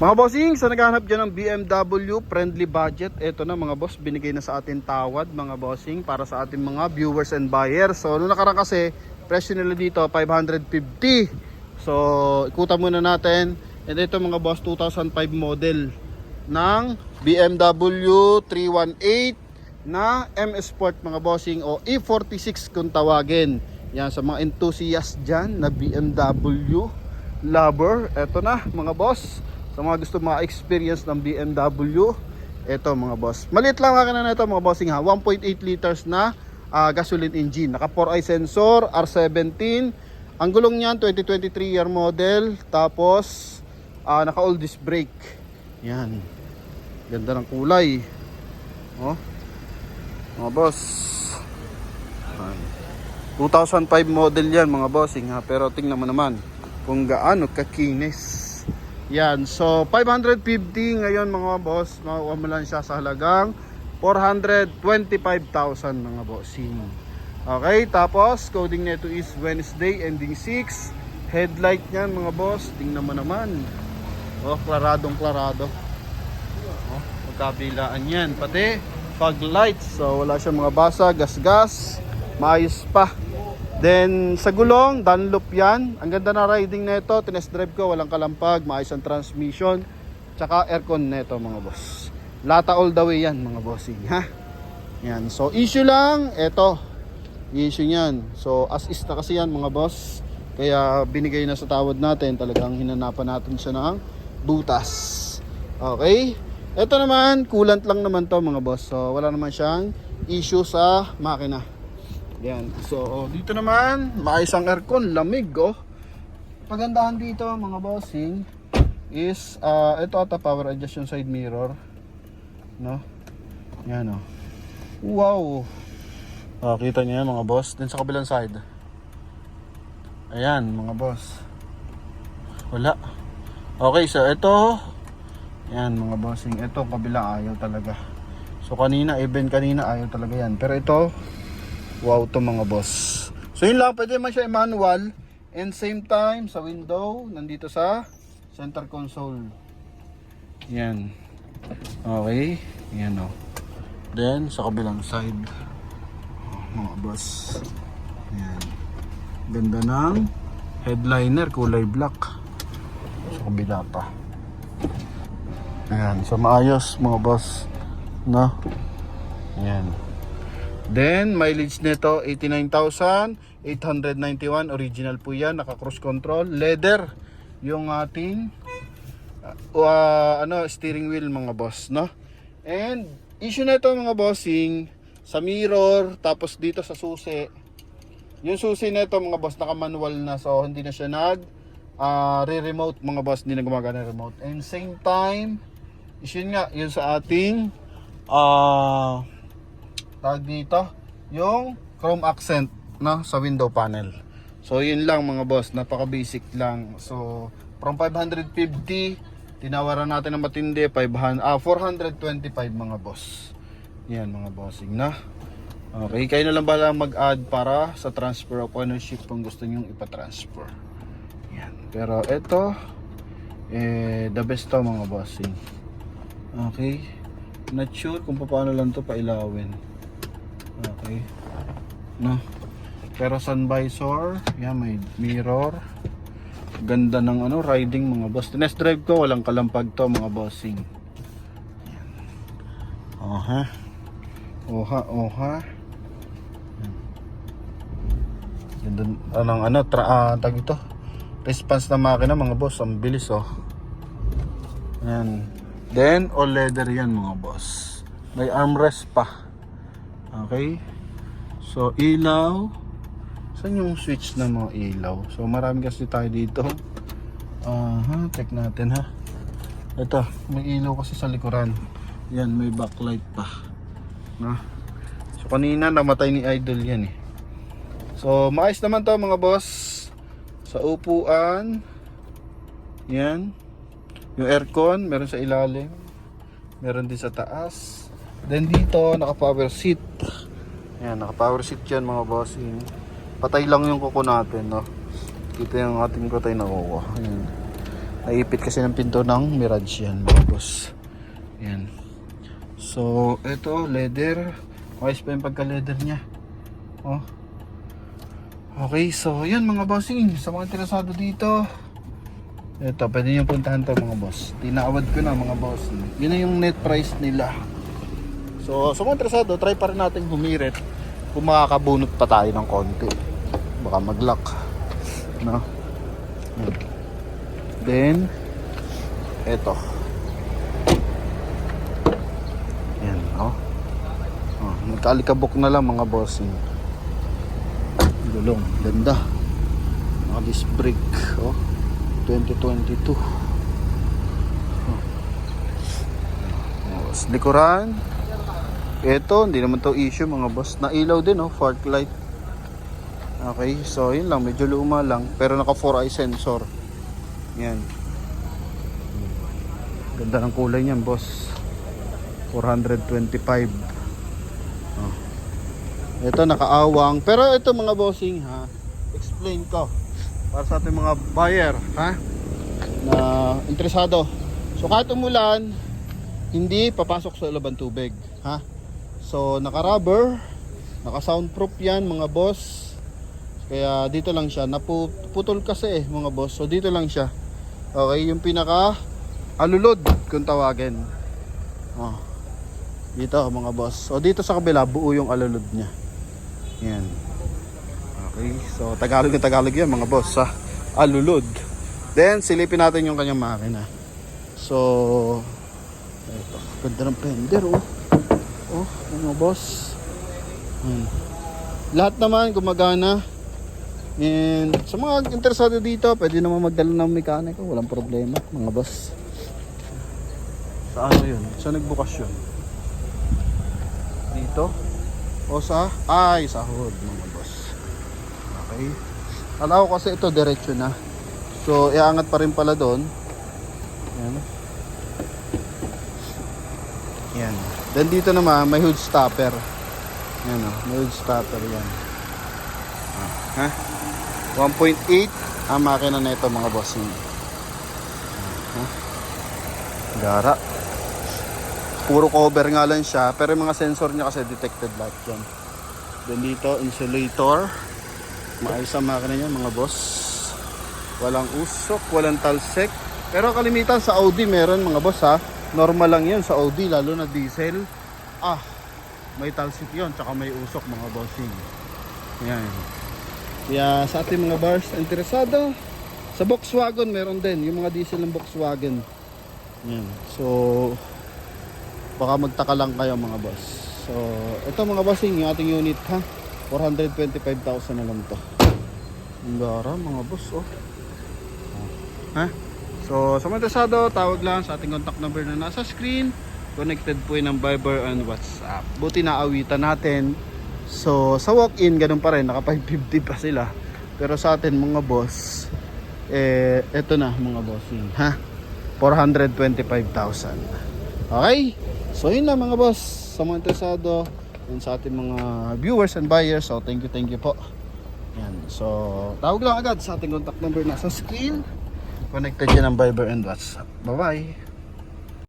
Mga bossing, sa naghahanap dyan ng BMW friendly budget, eto na mga boss, binigay na sa atin tawad mga bossing para sa ating mga viewers and buyers. So noong nakaraan kasi, presyo nila dito 550. So ikutan muna natin. And ito mga boss, 2005 model ng BMW 318 na M Sport mga bossing, o E46 kung tawagin. Yan, sa mga enthusiast dyan na BMW lover, eto na mga boss. Sa mga gusto maka-experience ng BMW, ito mga boss. Maliit lang makina na ito mga bossing ha. 1.8 liters na gasoline engine. Naka 4i sensor, R17. Ang gulong niyan, 2023 year model. Tapos, naka all disc brake. Yan. Ganda ng kulay. Oh. Mga boss. 2005 model yan mga bossing ha. Pero tingnan mo naman kung gaano kakinis. Yan, so 550 ngayon mga boss, makuha mo lang siya sa halagang 425,000 mga bossing. Okay, tapos coding nito is Wednesday ending 6. Headlight niyan mga boss, tingnan mo naman. Oh, klaradong klarado. Oh, magkabilaan yan, pati fog lights. So wala siyang mga basa, gas-gas, maayos pa. Then sa gulong, Dunlop yan. Ang ganda na riding nito, tinest drive ko, walang kalampag, maayos ang transmission, tsaka aircon nito mga boss. Lata all the way yan mga bossing ha. Yan, so issue lang, eto issue niyan. So as is na kasi yan mga boss, kaya binigay na sa tawad natin, talagang hinanapan natin siya ng butas. Okay, eto naman, coolant lang naman to mga boss. So wala naman siyang issue sa makina. Yan. So dito naman, maayos ang aircon, lamig oh. Pagandahan dito mga bossing is ito ata power adjust yung side mirror, no? Yan oh. Wow. Kita niyo yan mga boss. Din sa kabilang side. Ayan mga boss. Wala. Okay, so ito. Yan mga bossing, ito kabila ayaw talaga. So kanina, even kanina ayaw talaga yan. Pero ito, wow to mga boss. So yun lang, pwede man siya i-manual. And same time, sa window, nandito sa center console. Yan. Okay. Yan o. Then, sa kabilang side, mga boss. Yan. Ganda ng headliner, kulay black. Sa kabila pa. Ayan. So maayos mga boss. No? Yan. Then, mileage nito 89,891. Original po yan. Naka cruise control. Leather yung ating steering wheel mga boss, no? And issue nito mga bossing sa mirror, tapos dito sa susi. Yung susi nito mga boss naka manual na, so hindi na siya nag re-remote mga boss, hindi na gumagana remote. And same time, issue nga yun sa ating tag dito, yung chrome accent no, sa window panel. So yun lang mga boss, napaka basic lang. So from 550, tinawaran natin ng matindi 425 mga boss. Yan mga bossing na. Okay, kayo na lang bala mag-add para sa transfer of ownership kung gusto nyong ipa-transfer. Yan. Pero ito the best to mga bossing. Okay, not sure kung paano lang to pailawin. Okay, no, pero sun visor, yan, may mirror, ganda ng riding mga boss. Test drive ko, walang kalampag to mga bossing. Yan. Oha, ganda tag ito, response na makina mga boss, ang bilis oh. Yan. Then all leather yan mga boss, may armrest pa. Okay, so ilaw, saan yung switch na mga ilaw? So marami kasi tayo dito. Check natin ha. Ito, may ilaw kasi sa likuran. Yan, may backlight pa, no? So kanina namatay ni Idol yan eh. So maayos naman to mga boss. Sa upuan, yan, yung aircon meron sa ilalim, meron din sa taas. Then dito naka power seat. Yan, naka power seat yan mga bossing. Patay lang yung kuko natin, no? Kita yung ating patay na kuko. Ayan. Naipit kasi ng pinto ng Mirage yan mga boss. Yan. So, ito, leather. Ayos pa yung pagka-leather niya. Oh. Okay, so yan mga bossing. Sa mga interesado dito, ito, pwede nyo puntahan to mga boss. Tinaawad ko na mga boss. Yun na yung net price nila. So, sa mga interesado, try pa rin natin humirit kung makakabunot pa tayo ng konti. Baka mag-lock. No? Then, eto. Yan, oh. Oh, nagkaalikabok na lang mga bossing. Gulong, ganda. Mga disc brake, oh. 2022. Sa likuran, ito, hindi naman to issue mga boss. Nailaw din, oh, fork light. Okay, so yun lang, medyo luma lang. Pero naka 4-eye sensor. Yan. Ganda ng kulay niyan, boss. 425. Oh. Ito, nakaawang. Pero ito mga bossing, ha, explain ko para sa ating mga buyer, ha, na interesado. So kahit umulan, hindi papasok sa laban tubig, ha. So naka rubber, naka soundproof yan mga boss. Kaya dito lang siya, naputol kasi mga boss. So dito lang siya. Okay, yung pinaka alulod kung tawagin. Oh. Dito mga boss. So dito sa kabila buo yung alulod niya. Yan. Okay, so Tagalog na Tagalog yan mga boss, sa alulod. Then silipin natin yung kanyang makina. So ito, ganda ng fender, oh. Oh, mga boss. Lahat naman gumagana. And sa mga interesado dito, pwede naman magdala ng mekaniko, walang problema mga boss. Sa ano yun? Sa nagbukas yun? Dito? O sa sahod mga boss. Okay. Alam ko kasi ito diretso na. So iangat pa rin pala doon. Yan. Yan. Then dito naman may hood stopper. Yan, oh, may hood stopper yan. Ha? 1.8 ang makina na ito mga bossing. Gara. Puro cover nga lang siya, pero yung mga sensor niya kasi detected lahat yan. Then dito insulator. Maayos ang makina niya mga boss. Walang usok, walang talsek. Pero kalimitan sa Audi meron mga boss, ha. Normal lang yun sa Audi, lalo na diesel. May talsik yun, tsaka may usok mga bossing. Yan. Kaya sa ating mga bars interesado, sa Volkswagen meron din, yung mga diesel ng Volkswagen. Yan. So baka magtaka lang kayo mga boss. So ito mga bossing, yung ating unit, ha, 425,000 na lang to. Ang gara mga boss, oh. Ha? So sa mga interesado, tawag lang sa ating contact number na nasa screen. Connected po yun ng Viber and WhatsApp. Buti naawitan natin. So sa walk-in ganun pa rin, naka 550 pa sila. Pero sa atin mga boss, eto na mga bossing, ha, 425,000. Okay, so yun na mga boss, sa mga interesado and sa ating mga viewers and buyers. So thank you po. Yan. So tawag lang agad sa ating contact number na sa screen. Connected yan ng Viber and WhatsApp. Bye bye.